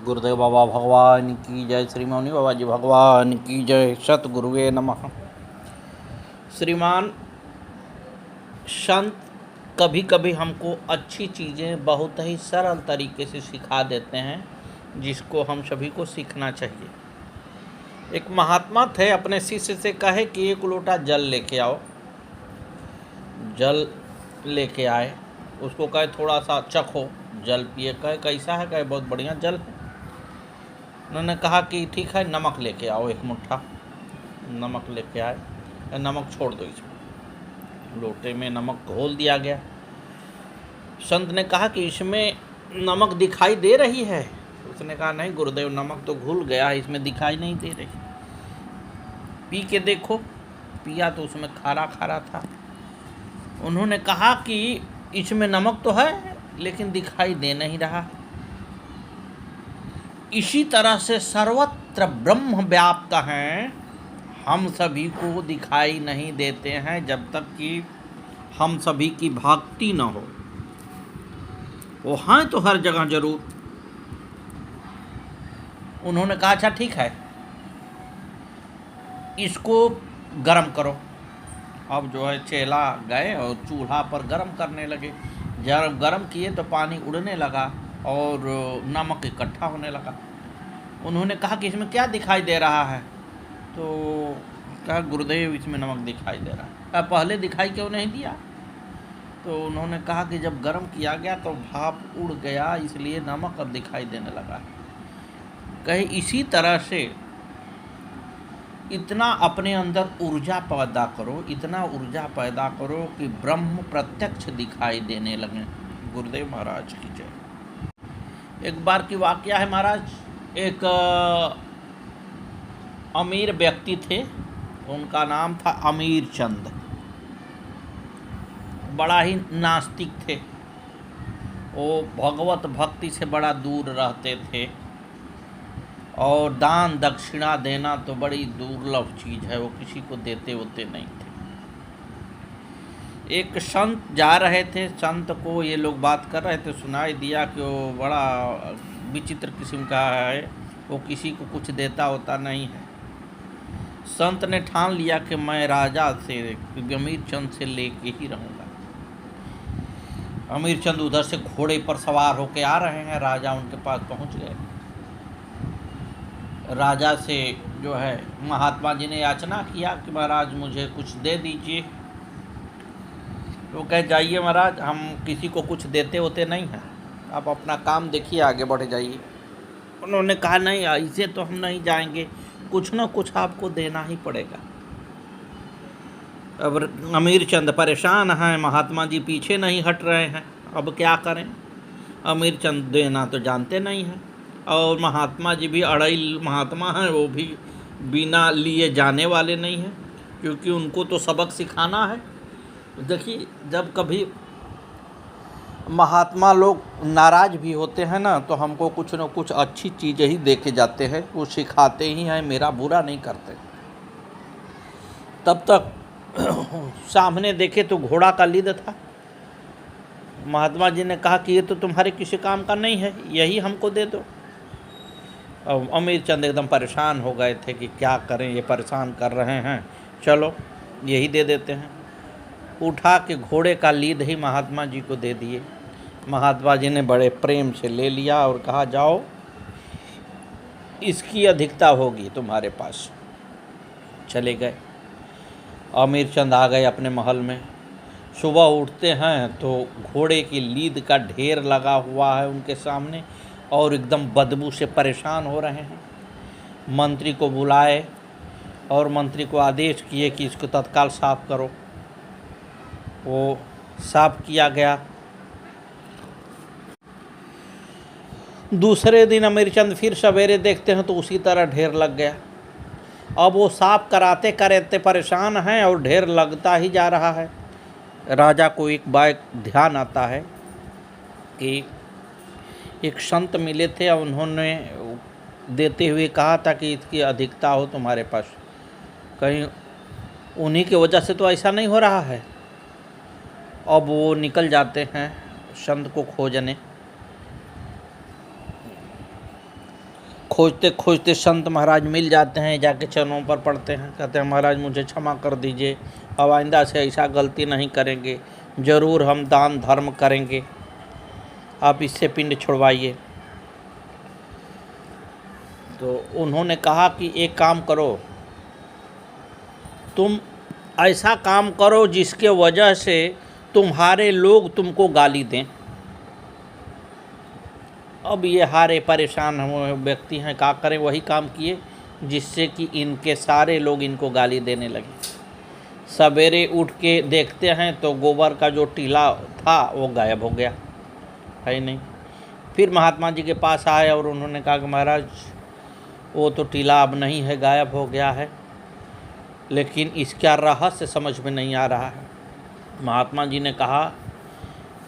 गुरुदेव बाबा भगवान की जय, श्री मौनी बाबा जी भगवान की जय, सतगुरुवे नमः। श्रीमान संत कभी कभी हमको अच्छी चीज़ें बहुत ही सरल तरीके से सिखा देते हैं, जिसको हम सभी को सीखना चाहिए। एक महात्मा थे, अपने शिष्य से कहे कि 1 लोटा जल लेके आओ। जल लेके आए, उसको कहे थोड़ा सा चखो, जल पिए। कहे कैसा है? कहे बहुत बढ़िया जल है। उन्होंने कहा कि ठीक है, नमक लेके आओ 1 मुट्ठा। नमक लेके आए, नमक छोड़ दो इसमें। लोटे में नमक घोल दिया गया। संत ने कहा कि इसमें नमक दिखाई दे रही है? उसने कहा नहीं गुरुदेव, नमक तो घुल गया, इसमें दिखाई नहीं दे रही। पी के देखो। पिया तो उसमें खारा खारा था। उन्होंने कहा कि इसमें नमक तो है, लेकिन दिखाई दे नहीं रहा। इसी तरह से सर्वत्र ब्रह्म व्याप्त हैं, हम सभी को दिखाई नहीं देते हैं जब तक कि हम सभी की भक्ति न हो। वो हैं तो हर जगह जरूर। उन्होंने कहा अच्छा ठीक है, इसको गरम करो। अब जो है चेला गए और चूल्हा पर गरम करने लगे। जब गरम किए तो पानी उड़ने लगा और नमक इकट्ठा होने लगा। उन्होंने कहा कि इसमें क्या दिखाई दे रहा है? तो कहा गुरुदेव इसमें नमक दिखाई दे रहा है। कहा पहले दिखाई क्यों नहीं दिया? तो उन्होंने कहा कि जब गर्म किया गया तो भाप उड़ गया, इसलिए नमक अब दिखाई देने लगा। कहे इसी तरह से इतना अपने अंदर ऊर्जा पैदा करो, इतना ऊर्जा पैदा करो कि ब्रह्म प्रत्यक्ष दिखाई देने लगे। गुरुदेव महाराज की जय। एक बार की वाकया है महाराज। एक अमीर व्यक्ति थे, उनका नाम था अमीर चंद। बड़ा ही नास्तिक थे। वो भगवत भक्ति से बड़ा दूर रहते थे, और दान दक्षिणा देना तो बड़ी दुर्लभ चीज़ है, वो किसी को देते होते नहीं थे। एक संत जा रहे थे, संत को ये लोग बात कर रहे थे, सुनाई दिया कि वो बड़ा विचित्र किस्म का है, वो किसी को कुछ देता होता नहीं है। संत ने ठान लिया कि मैं राजा से, अमीर चंद से लेके ही रहूँगा। अमीर चंद उधर से घोड़े पर सवार होके आ रहे हैं, राजा उनके पास पहुँच गए। राजा से जो है महात्मा जी ने याचना किया कि महाराज मुझे कुछ दे दीजिए। तो कह जाइए महाराज, हम किसी को कुछ देते होते नहीं हैं, आप अपना काम देखिए, आगे बढ़ जाइए। उन्होंने कहा नहीं, ऐसे तो हम नहीं जाएंगे, कुछ ना कुछ आपको देना ही पड़ेगा। अब अमीर चंद परेशान हैं, महात्मा जी पीछे नहीं हट रहे हैं, अब क्या करें? अमीर चंद देना तो जानते नहीं हैं, और महात्मा जी भी अड़ई महात्मा हैं, वो भी बिना लिए जाने वाले नहीं हैं, क्योंकि उनको तो सबक सिखाना है। देखिए, जब कभी महात्मा लोग नाराज़ भी होते हैं ना, तो हमको कुछ न कुछ अच्छी चीज़ें ही दे के जाते हैं, वो सिखाते ही हैं, मेरा बुरा नहीं करते। तब तक सामने देखे तो घोड़ा का लीद था। महात्मा जी ने कहा कि ये तो तुम्हारे किसी काम का नहीं है, यही हमको दे दो। अब अमीर चंद एकदम परेशान हो गए थे कि क्या करें, ये परेशान कर रहे हैं, चलो यही दे देते हैं। उठा के घोड़े का लीद ही महात्मा जी को दे दिए। महात्मा जी ने बड़े प्रेम से ले लिया और कहा जाओ, इसकी अधिकता होगी तुम्हारे पास। चले गए। अमीर चंद आ गए अपने महल में। सुबह उठते हैं तो घोड़े की लीद का ढेर लगा हुआ है उनके सामने, और एकदम बदबू से परेशान हो रहे हैं। मंत्री को बुलाए और मंत्री को आदेश किए कि इसको तत्काल साफ़ करो। वो साफ़ किया गया। दूसरे दिन अमीरचंद फिर सवेरे देखते हैं तो उसी तरह ढेर लग गया। अब वो साफ़ कराते कराते परेशान हैं और ढेर लगता ही जा रहा है। राजा को एक बार ध्यान आता है कि एक संत मिले थे और उन्होंने देते हुए कहा था कि इसकी अधिकता हो तुम्हारे पास, कहीं उन्हीं की वजह से तो ऐसा नहीं हो रहा है। अब वो निकल जाते हैं संत को खोजने। खोजते खोजते संत महाराज मिल जाते हैं, जाके चरणों पर पड़ते हैं, कहते हैं महाराज मुझे क्षमा कर दीजिए, अब आइंदा से ऐसा गलती नहीं करेंगे, ज़रूर हम दान धर्म करेंगे, आप इससे पिंड छुड़वाइए। तो उन्होंने कहा कि एक काम करो, तुम ऐसा काम करो जिसके वजह से तुम्हारे लोग तुमको गाली दें। अब ये हारे परेशान व्यक्ति हैं, क्या करें, वही काम किए जिससे कि इनके सारे लोग इनको गाली देने लगे। सवेरे उठ के देखते हैं तो गोबर का जो टीला था वो गायब हो गया, है नहीं। फिर महात्मा जी के पास आए और उन्होंने कहा कि महाराज वो तो टीला अब नहीं है, गायब हो गया है, लेकिन इसका रहस्य समझ में नहीं आ रहा है। महात्मा जी ने कहा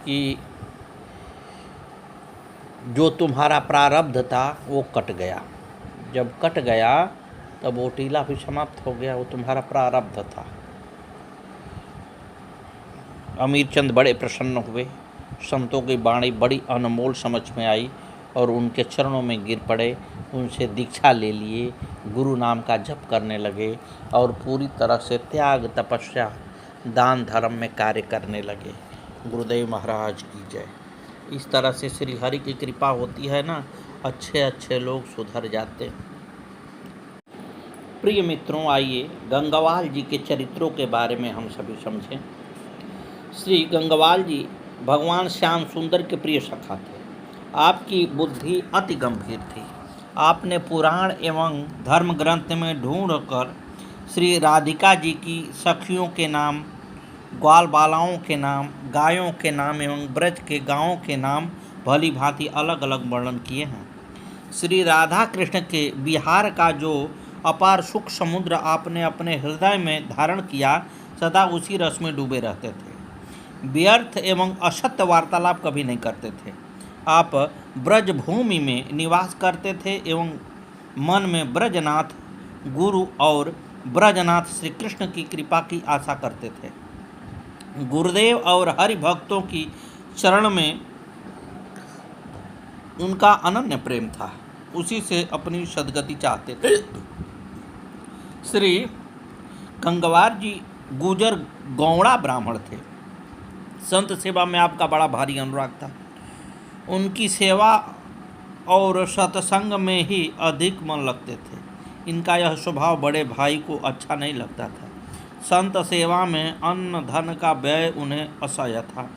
कि जो तुम्हारा प्रारब्ध था वो कट गया, जब कट गया तब वो टीला भी समाप्त हो गया, वो तुम्हारा प्रारब्ध था। अमीर चंद बड़े प्रसन्न हुए, संतों की वाणी बड़ी अनमोल समझ में आई और उनके चरणों में गिर पड़े, उनसे दीक्षा ले लिए, गुरु नाम का जप करने लगे और पूरी तरह से त्याग तपस्या दान धर्म में कार्य करने लगे। गुरुदेव महाराज की जय। इस तरह से श्री हरि की कृपा होती है ना, अच्छे अच्छे लोग सुधर जाते। प्रिय मित्रों, आइए गंगवाल जी के चरित्रों के बारे में हम सभी समझें। श्री गंगवाल जी भगवान श्याम सुंदर के प्रिय सखा थे। आपकी बुद्धि अति गंभीर थी। आपने पुराण एवं धर्म ग्रंथ में ढूंढकर श्री राधिका जी की सखियों के नाम, ग्वाल बालाओं के नाम, गायों के नाम एवं ब्रज के गांवों के नाम भली भांति अलग अलग वर्णन किए हैं। श्री राधा कृष्ण के विहार का जो अपार सुख समुद्र आपने अपने हृदय में धारण किया, सदा उसी रस में डूबे रहते थे। व्यर्थ एवं असत्य वार्तालाप कभी नहीं करते थे। आप ब्रज भूमि में निवास करते थे एवं मन में ब्रजनाथ गुरु और ब्रजनाथ श्री कृष्ण की कृपा की आशा करते थे। गुरुदेव और हरि भक्तों की चरण में उनका अनन्य प्रेम था, उसी से अपनी सद्गति चाहते थे। श्री गंगवार जी गुजर गौड़ा ब्राह्मण थे। संत सेवा में आपका बड़ा भारी अनुराग था। उनकी सेवा और सत्संग में ही अधिक मन लगते थे। इनका यह स्वभाव बड़े भाई को अच्छा नहीं लगता था। संत सेवा में अन्न धन का व्यय उन्हें असह्य था।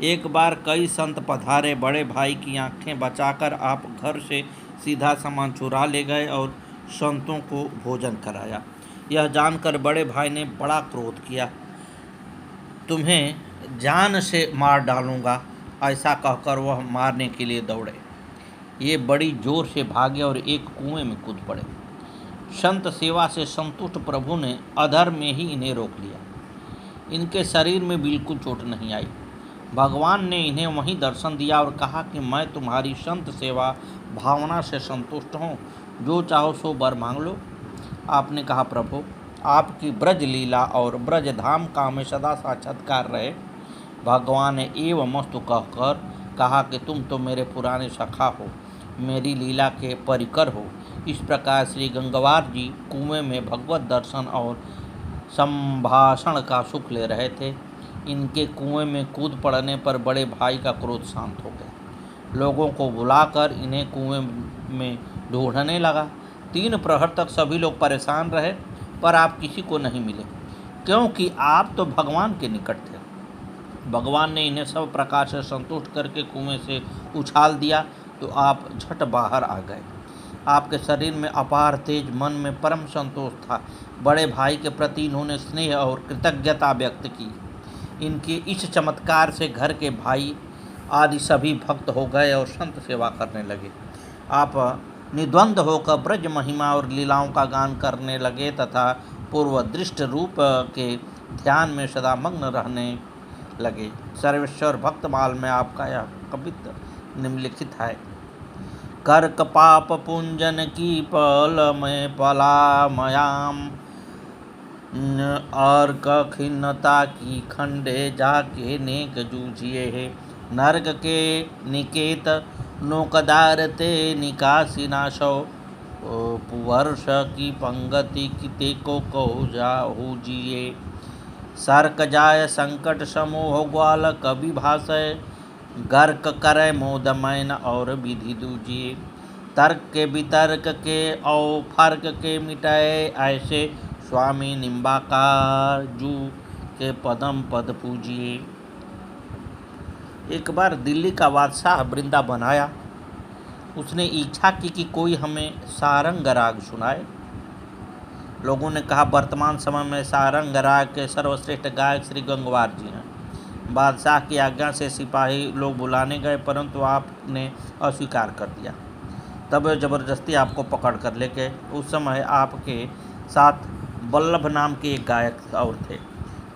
एक बार कई संत पधारे, बड़े भाई की आंखें बचाकर आप घर से सीधा सामान चुरा ले गए और संतों को भोजन कराया। यह जानकर बड़े भाई ने बड़ा क्रोध किया। तुम्हें जान से मार डालूंगा, ऐसा कहकर वह मारने के लिए दौड़े। ये बड़ी जोर से भागे और एक कुएं में कूद पड़े। संत सेवा से संतुष्ट प्रभु ने अधर में ही इन्हें रोक लिया। इनके शरीर में बिल्कुल चोट नहीं आई। भगवान ने इन्हें वहीं दर्शन दिया और कहा कि मैं तुम्हारी संत सेवा भावना से संतुष्ट हूँ, जो चाहो सो वर मांग लो। आपने कहा प्रभु, आपकी ब्रज लीला और ब्रज धाम का हमें सदा साक्षात्कार रहे। भगवान ने एवं मस्तु कहकर कहा कि तुम तो मेरे पुराने सखा हो, मेरी लीला के परिकर हो। इस प्रकार श्री गंगवार जी कुएं में भगवत दर्शन और संभाषण का सुख ले रहे थे। इनके कुएं में कूद पड़ने पर बड़े भाई का क्रोध शांत हो गया। लोगों को बुलाकर इन्हें कुएं में ढूंढने लगा। 3 प्रहर तक सभी लोग परेशान रहे, पर आप किसी को नहीं मिले, क्योंकि आप तो भगवान के निकट थे। भगवान ने इन्हें सब प्रकार से संतुष्ट करके कुएं से उछाल दिया तो आप झट बाहर आ गए। आपके शरीर में अपार तेज, मन में परम संतोष था। बड़े भाई के प्रति इन्होंने स्नेह और कृतज्ञता व्यक्त की। इनके इस चमत्कार से घर के भाई आदि सभी भक्त हो गए और संत सेवा करने लगे। आप निद्वंद होकर ब्रज महिमा और लीलाओं का गान करने लगे तथा पूर्व दृष्ट रूप के ध्यान में सदा मग्न रहने लगे। सर्वेश्वर भक्तमाल में आपका यह कवित्व निम्नलिखित है। कर्क पाप पुंजन की पल में पलामयाम, और खिन्नता की खंडे जाके नेक जूझिए है। नर्क के निकेत नोकदार ते निकासी नाशो, पुवर्ष की पंगति की ते को कहो जाहू जिए। सर्क जाय संकट समूह ग्वाल कवि भाषय, गर्क करे मोद मैन और विधि दूजिए। तर्क के वितर्क के और फर्क के मिटाए, ऐसे स्वामी निम्बाकार जू के पदम पद पूजिए। एक बार दिल्ली का बादशाह वृंदावन आया। उसने इच्छा की कि कोई हमें सारंग राग सुनाए। लोगों ने कहा वर्तमान समय में सारंग राग के सर्वश्रेष्ठ गायक श्री गंगवार जी हैं। बादशाह की आज्ञा से सिपाही लोग बुलाने गए, परंतु आपने अस्वीकार कर दिया। तब वे जबरदस्ती आपको पकड़ कर ले गए। उस समय आपके साथ वल्लभ नाम के एक गायक और थे।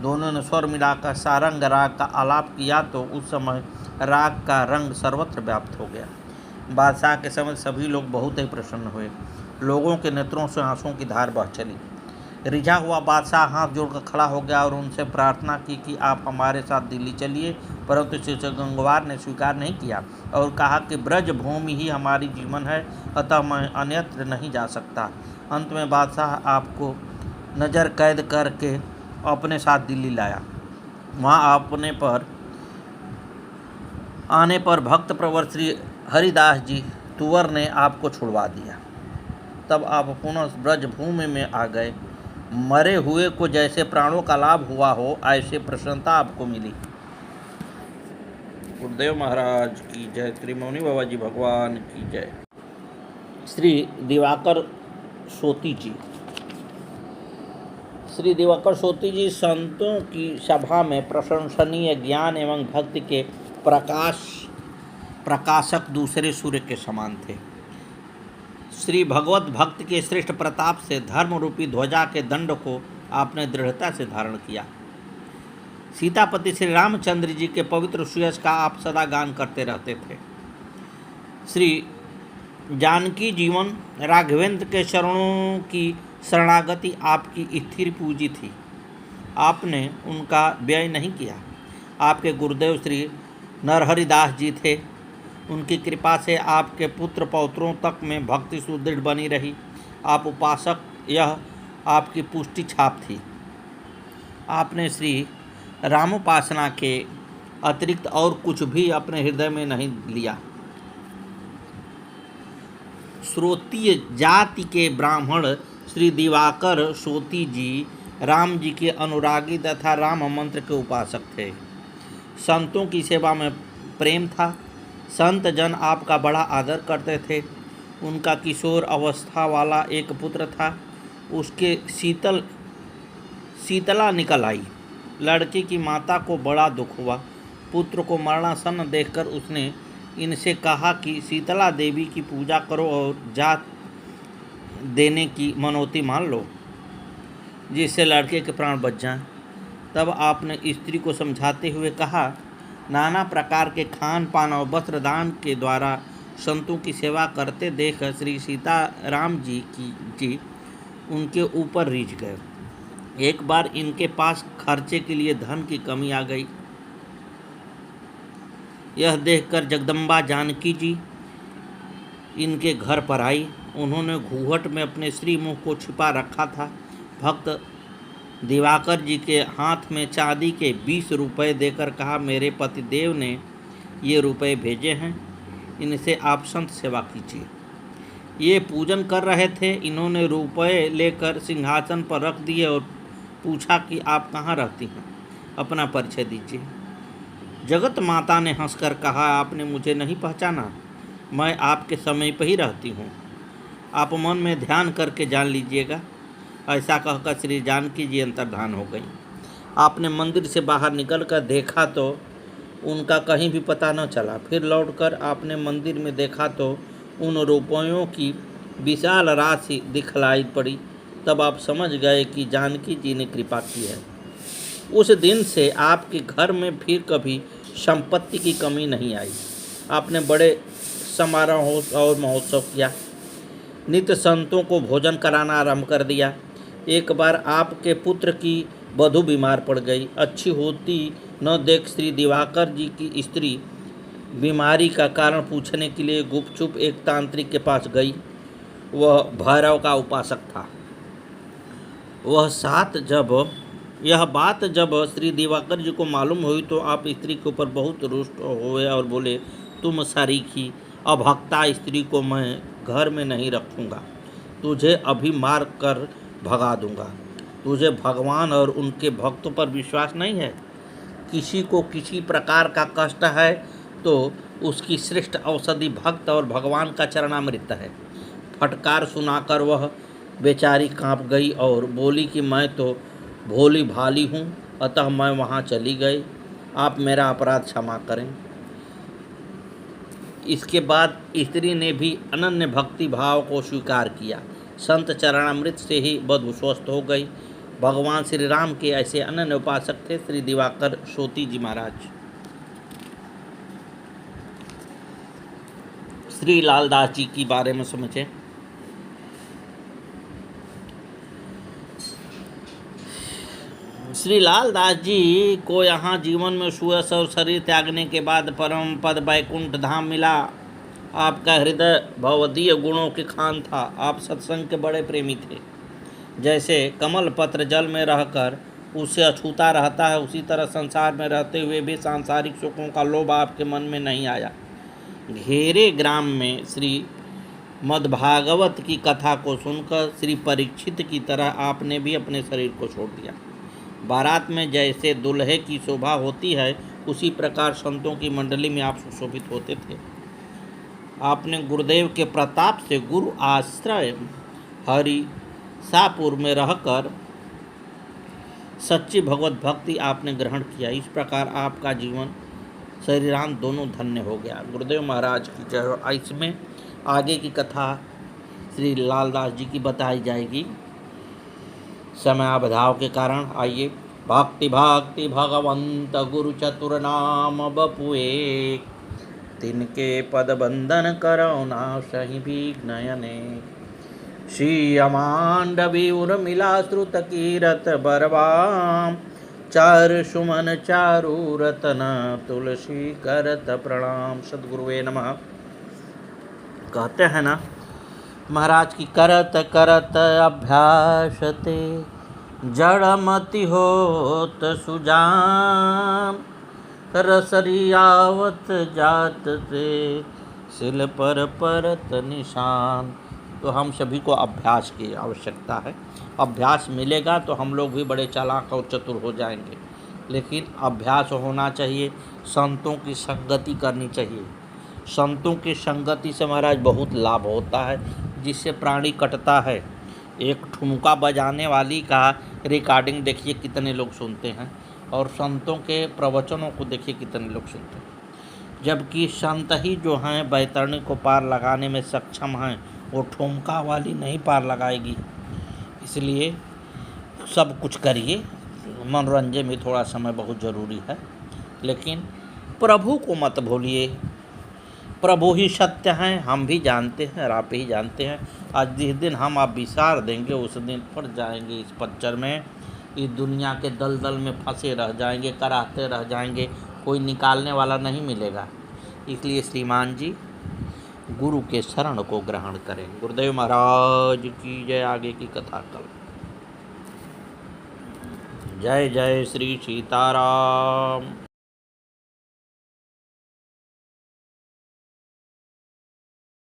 दोनों ने स्वर मिलाकर सारंग राग का आलाप किया तो उस समय राग का रंग सर्वत्र व्याप्त हो गया। बादशाह के समय सभी लोग बहुत ही प्रसन्न हुए। लोगों के नेत्रों से आंसुओं की धार बह चली। रिझा हुआ बादशाह हाथ जोड़कर खड़ा हो गया और उनसे प्रार्थना की कि आप हमारे साथ दिल्ली चलिए, परंतु श्री गंगवार ने स्वीकार नहीं किया और कहा कि ब्रज भूमि ही हमारी जीवन है, अतः मैं अन्यत्र नहीं जा सकता। अंत में बादशाह आपको नज़र कैद करके अपने साथ दिल्ली लाया। वहाँ आने पर भक्त प्रवर श्री हरिदास जी तुवर ने आपको छुड़वा दिया। तब आप पुनः ब्रजभूमि में आ गए। मरे हुए को जैसे प्राणों का लाभ हुआ हो, ऐसे प्रसन्नता आपको मिली। गुरुदेव महाराज की जय। श्री मौनी बाबा जी भगवान की जय। श्री दिवाकर सोती जी। श्री दिवाकर सोती जी संतों की सभा में प्रशंसनीय ज्ञान एवं भक्ति के प्रकाशक दूसरे सूर्य के समान थे। श्री भगवत भक्त के श्रेष्ठ प्रताप से धर्म रूपी ध्वजा के दंड को आपने दृढ़ता से धारण किया। सीतापति श्री रामचंद्र जी के पवित्र सुयश का आप सदा गान करते रहते थे। श्री जानकी जीवन राघवेंद्र के चरणों की शरणागति आपकी स्थिर पूंजी थी। आपने उनका व्यय नहीं किया। आपके गुरुदेव श्री नरहरिदास जी थे। उनकी कृपा से आपके पुत्र पौत्रों तक में भक्ति सुदृढ़ बनी रही। आप उपासक, यह आपकी पुष्टि छाप थी। आपने श्री रामोपासना के अतिरिक्त और कुछ भी अपने हृदय में नहीं लिया। श्रोतीय जाति के ब्राह्मण श्री दिवाकर सोती जी राम जी के अनुरागी तथा राम मंत्र के उपासक थे। संतों की सेवा में प्रेम था। संत जन आपका बड़ा आदर करते थे। उनका किशोर अवस्था वाला एक पुत्र था। उसके शीतला निकल आई। लड़की की माता को बड़ा दुख हुआ। पुत्र को मरणासन्न देखकर उसने इनसे कहा कि शीतला देवी की पूजा करो और जात देने की मनौती मान लो, जिससे लड़के के प्राण बच जाएं। तब आपने स्त्री को समझाते हुए कहा, नाना प्रकार के खान पान और वस्त्र दान के द्वारा संतों की सेवा करते देख श्री सीताराम जी उनके ऊपर रीझ गए। एक बार इनके पास खर्चे के लिए धन की कमी आ गई। यह देखकर जगदम्बा जानकी जी इनके घर पर आई। उन्होंने घूंघट में अपने श्रीमुख को छिपा रखा था। भक्त दिवाकर जी के हाथ में चांदी के 20 रुपये देकर कहा, मेरे पतिदेव ने ये रुपये भेजे हैं, इनसे आप संत सेवा कीजिए। ये पूजन कर रहे थे। इन्होंने रुपये लेकर सिंहासन पर रख दिए और पूछा कि आप कहाँ रहती हैं, अपना परिचय दीजिए। जगत माता ने हंसकर कहा, आपने मुझे नहीं पहचाना, मैं आपके समीप ही रहती हूँ, आप मन में ध्यान करके जान लीजिएगा। ऐसा कहकर श्री जानकी जी अंतर्धान हो गई। आपने मंदिर से बाहर निकलकर देखा तो उनका कहीं भी पता न चला। फिर लौटकर आपने मंदिर में देखा तो उन रुपयों की विशाल राशि दिखलाई पड़ी। तब आप समझ गए कि जानकी जी ने कृपा की है। उस दिन से आपके घर में फिर कभी संपत्ति की कमी नहीं आई। आपने बड़े समारोह और महोत्सव किया। नित्य संतों को भोजन कराना आरंभ कर दिया। एक बार आपके पुत्र की वधू बीमार पड़ गई। अच्छी होती न देख श्री दिवाकर जी की स्त्री बीमारी का कारण पूछने के लिए गुपचुप एक तांत्रिक के पास गई। वह भैरव का उपासक था। यह बात जब श्री दिवाकर जी को मालूम हुई तो आप स्त्री के ऊपर बहुत रुष्ट हुए और बोले, तुम सरीखी अभक्ता स्त्री को मैं घर में नहीं रखूँगा, तुझे अभी मार कर भगा दूंगा। तुझे भगवान और उनके भक्तों पर विश्वास नहीं है? किसी को किसी प्रकार का कष्ट है तो उसकी श्रेष्ठ औषधि भक्त और भगवान का चरणामृत है। फटकार सुनाकर वह बेचारी कांप गई और बोली कि मैं तो भोली भाली हूँ, अतः मैं वहाँ चली गई, आप मेरा अपराध क्षमा करें। इसके बाद स्त्री ने भी अनन्य भक्ति भाव को स्वीकार किया। संत चरणामृत से ही बधू स्वस्थ हो गई। भगवान श्री राम के ऐसे अनन्य उपासक थे श्री दिवाकर सोती जी महाराज। श्री लालदास जी के बारे में समझें। श्री लालदास जी को यहाँ जीवन में सुयश और शरीर त्यागने के बाद परम पद बैकुंठ धाम मिला। आपका हृदय भवदीय गुणों के खान था। आप सत्संग के बड़े प्रेमी थे। जैसे कमल पत्र जल में रहकर उससे अछूता रहता है, उसी तरह संसार में रहते हुए भी सांसारिक सुखों का लोभ आपके मन में नहीं आया। घेरे ग्राम में श्री मद्भागवत की कथा को सुनकर श्री परीक्षित की तरह आपने भी अपने शरीर को छोड़ दिया। बारात में जैसे दुल्हे की शोभा होती है, उसी प्रकार संतों की मंडली में आप सुशोभित होते थे। आपने गुरुदेव के प्रताप से गुरु आश्रय हरि सापुर में रहकर सच्ची भगवत भक्ति आपने ग्रहण किया। इस प्रकार आपका जीवन शरीरांत दोनों धन्य हो गया। गुरुदेव महाराज की जय हो। इसमें आगे की कथा श्री लालदास जी की बताई जाएगी समयाभाव के कारण। आइए। भक्ति भक्ति भगवंत गुरु चतुर नाम बपुए, तिनके पद बंधन करो ना सही विघ्नयने। श्री अमांडवी उर्मिला श्रुत कीरत बरवाम, चार सुमन चारु रतन तुलसी करत प्रणाम। सद्गुरुवे नमः। कहते हैं ना महाराज की, करत करत अभ्यास ते जड़मति होत सुजाम, रसरियावत जात ते सिल पर परत निशान। तो हम सभी को अभ्यास की आवश्यकता है। अभ्यास मिलेगा तो हम लोग भी बड़े चालाक और चतुर हो जाएंगे। लेकिन अभ्यास होना चाहिए, संतों की संगति करनी चाहिए। संतों की संगति से महाराज बहुत लाभ होता है, जिससे प्राणी कटता है। एक ठुमका बजाने वाली का रिकॉर्डिंग देखिए कितने लोग सुनते हैं, और संतों के प्रवचनों को देखिए कितने लोग सुनते हैं। जबकि संत ही जो हैं बैतरणी को पार लगाने में सक्षम हैं, वो ठुमका वाली नहीं पार लगाएगी। इसलिए सब कुछ करिए, मनोरंजन में थोड़ा समय बहुत ज़रूरी है, लेकिन प्रभु को मत भूलिए। प्रभु ही सत्य हैं, हम भी जानते हैं और आप ही जानते हैं। आज जिस दिन हम आप विसार देंगे, उस दिन पड़ जाएंगे इस पच्चर में, इस दुनिया के दलदल में फंसे रह जाएंगे, कराहते रह जाएंगे, कोई निकालने वाला नहीं मिलेगा। इसलिए श्रीमान जी गुरु के शरण को ग्रहण करें। गुरुदेव महाराज की जय। आगे की कथा कल। जय जय श्री सीताराम।